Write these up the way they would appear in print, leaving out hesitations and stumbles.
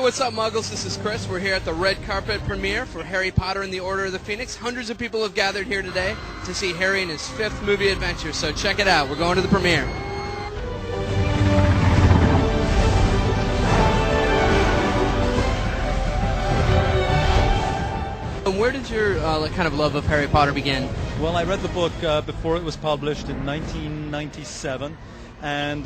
what's up, Muggles? This is Chris. We're here at the red carpet premiere for Harry Potter and the Order of the Phoenix. Hundreds of people have gathered here today to see Harry in his 5th movie adventure, so check it out. We're going to the premiere. And where did your kind of love of Harry Potter begin? Well, I read the book before it was published in 1997, and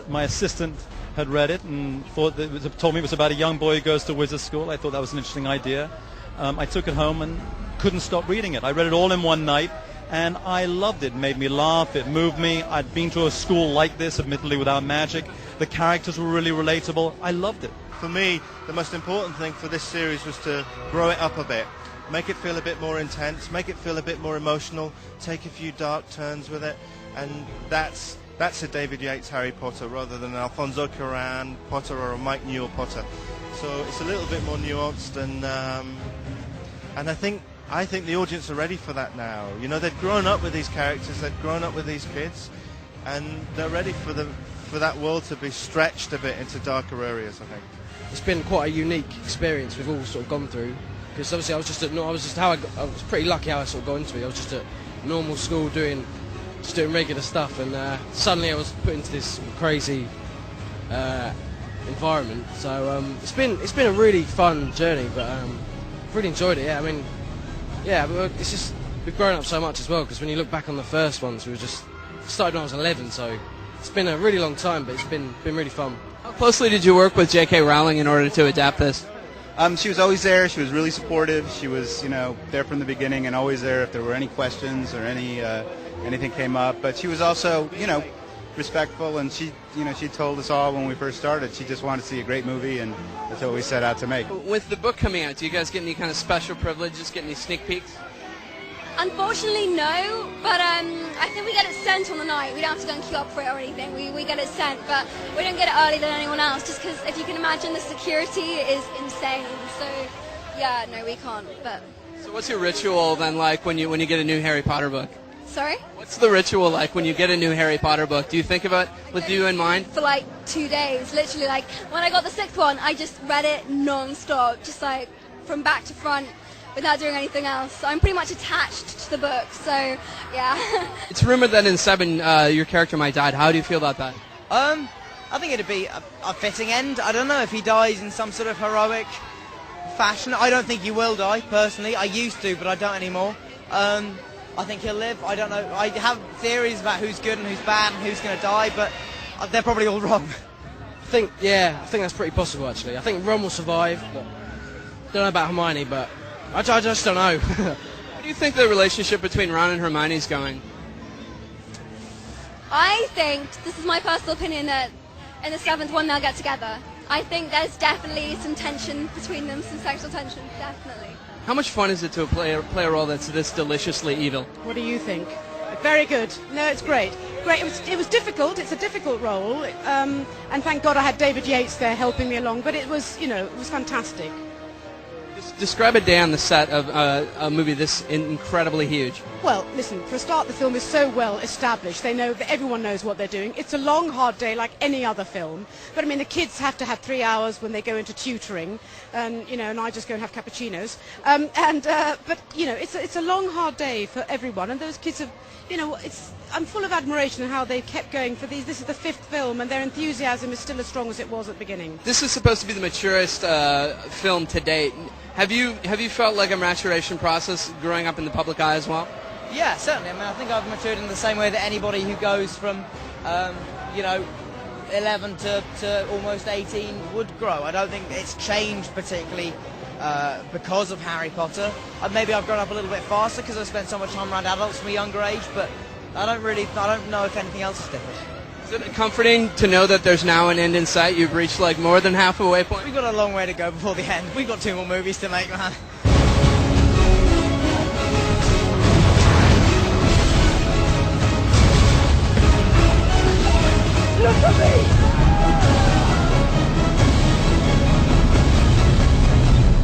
my assistant had read it and told me it was about a young boy who goes to wizard school. I thought that was an interesting idea. I took it home and couldn't stop reading it. I read it all in one night, and I loved it. It made me laugh. It moved me. I'd been to a school like this, admittedly without magic. The characters were really relatable. I loved it. For me, the most important thing for this series was to grow it up a bit. Make it feel a bit more intense, make it feel a bit more emotional, take a few dark turns with it, and that's a David Yates Harry Potter rather than an Alfonso Cuarón Potter or a Mike Newell Potter. So it's a little bit more nuanced, and I think the audience are ready for that now. You know, they've grown up with these characters, they've grown up with these kids, and they're ready for that world to be stretched a bit into darker areas, I think. It's been quite a unique experience we've all sort of gone through. Because obviously I was pretty lucky how I sort of got into it. I was just at normal school doing regular stuff, and suddenly I was put into this crazy environment. So it's been a really fun journey, but I've really enjoyed it. Yeah, I mean, yeah, but it's just we've grown up so much as well. Because when you look back on the first ones, we were just started when I was 11, so it's been a really long time, but it's been really fun. How closely did you work with J.K. Rowling in order to adapt this? She was always there. She was really supportive. She was, there from the beginning and always there if there were any questions or anything came up. But she was also, respectful, and she told us all when we first started she just wanted to see a great movie, and that's what we set out to make. With the book coming out, do you guys get any kind of special privileges, get any sneak peeks? Unfortunately, no, but I think we get it sent on the night. We don't have to go and queue up for it or anything. We get it sent, but we don't get it earlier than anyone else, just because if you can imagine, the security is insane. So, yeah, no, we can't. But so what's your ritual then like when you get a new Harry Potter book? Sorry? What's the ritual like when you get a new Harry Potter book? Do you think about it with you in mind? For like 2 days, literally. Like, when I got the 6th one, I just read it non-stop, just like from back to front, without doing anything else. So I'm pretty much attached to the book, so yeah. It's rumored that in 7 your character might die. How do you feel about that? I think it'd be a fitting end. I don't know if he dies in some sort of heroic fashion. I don't think he will die, personally. I used to, but I don't anymore. I think he'll live. I don't know. I have theories about who's good and who's bad and who's going to die, but they're probably all wrong. I think that's pretty possible, actually. I think Ron will survive, but don't know about Hermione, but I just don't know. How do you think the relationship between Ron and Hermione is going? I think, this is my personal opinion, that in the 7th one they'll get together. I think there's definitely some tension between them, some sexual tension, definitely. How much fun is it to play a role that's this deliciously evil? What do you think? Very good. No, it's great. Great. It was difficult. It's a difficult role, and thank God I had David Yates there helping me along. But it was, it was fantastic. Describe a day on the set of a movie this incredibly huge. Well, listen, for a start, the film is so well established. They know that everyone knows what they're doing. It's a long, hard day like any other film. But, I mean, the kids have to have 3 hours when they go into tutoring, and I just go and have cappuccinos. But, it's a long, hard day for everyone. And those kids have, I'm full of admiration at how they've kept going for these. This is the 5th film, and their enthusiasm is still as strong as it was at the beginning. This is supposed to be the maturest film to date. Have you felt like a maturation process growing up in the public eye as well? Yeah, certainly. I mean, I think I've matured in the same way that anybody who goes from, 11 to almost 18 would grow. I don't think it's changed particularly because of Harry Potter. Maybe I've grown up a little bit faster because I spent so much time around adults from a younger age, but I don't know if anything else is different. Is it comforting to know that there's now an end in sight? You've reached like more than half a way point? We've got a long way to go before the end. We've got 2 more movies to make, man.